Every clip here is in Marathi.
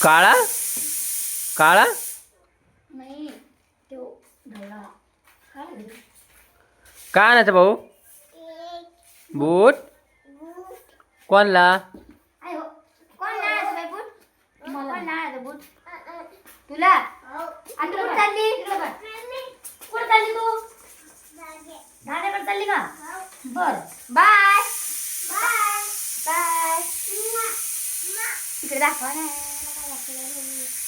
काळा काळा नाही तो ढवळा काय काय आणायचं भाऊ बूट कोणला आय हो कोण लावायचं बाई बूट मला कोण लावायचं बूट तुला आता कुठं चालली कुठं चालली तू दादाकडे चालली का बर बाय बाय बाय इकडे दाखवा ना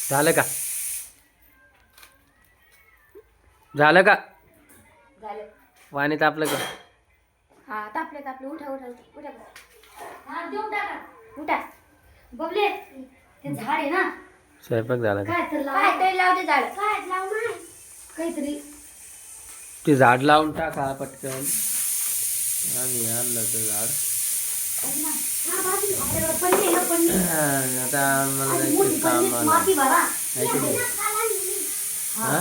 झालं का झालं का झालं पाणी तापलं का हा तापले तापले उठा उठा उठा हा देऊन टाका उठा बबले ते झाड आहे ना स्वयंपाक झाला का काय तर काहीतरी लावते झाड काय लाव नाही काहीतरी ते झाड लावून टाका पटकन आम्ही आणलं ते झाड आता मला जायचं काम आहे की नाही हा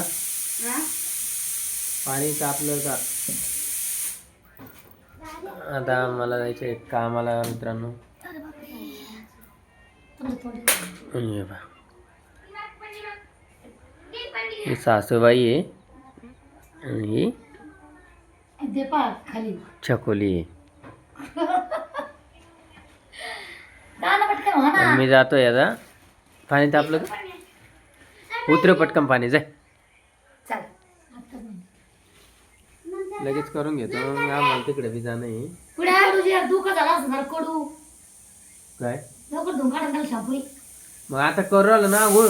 पाणी तापलं का आता मला जायचं एक कामाला मित्रांनो हे बा ही सासूबाई आहे आणि ही खाली छकोली आहे पटकन मी जातोय आता पाणी तापलं का उतर पटकन पाणी जाय लगेच करून घेतो मग आम्हाला तिकडे बी जाणं आहे पुढे तुझी दुःख झाला असणार कडू काय लवकर धुवून काढा शांपुरी मग आता करू राहिलं ना गुळ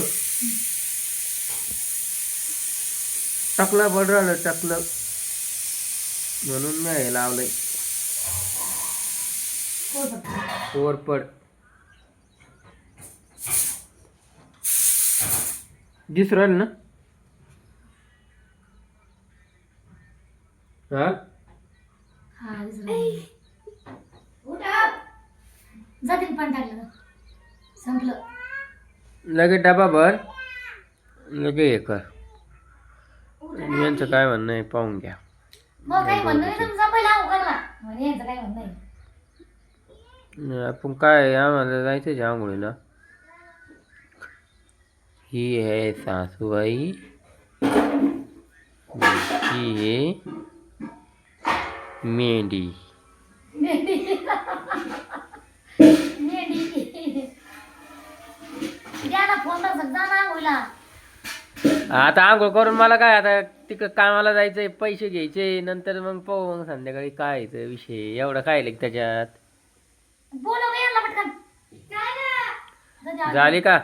टाकलं पड राहिलं टाकलं म्हणून मी हे लावलंय कोरपड दिसू राहिलं ना हा जातील पण टाकलं संपलं लगे डबा भर लगे हे कर यांचं काय म्हणणं आहे पाहून घ्या मग काही म्हणणं नाही तुमचा पहिला उघडला म्हणे यांचं काय म्हणणं आहे आपण काय आम्हाला जायचं आंघोळीला ही आहे सासूबाई ही आहे मेंढी द्या ना फोन जा ना आंघोळीला आता आंघोळ करून मला काय आता तिकडं कामाला जायचंय पैसे घ्यायचे नंतर मग पाहू मग संध्याकाळी काय यायचं विषय एवढं काय लेख त्याच्यात बोलव यांना पटकन झाली का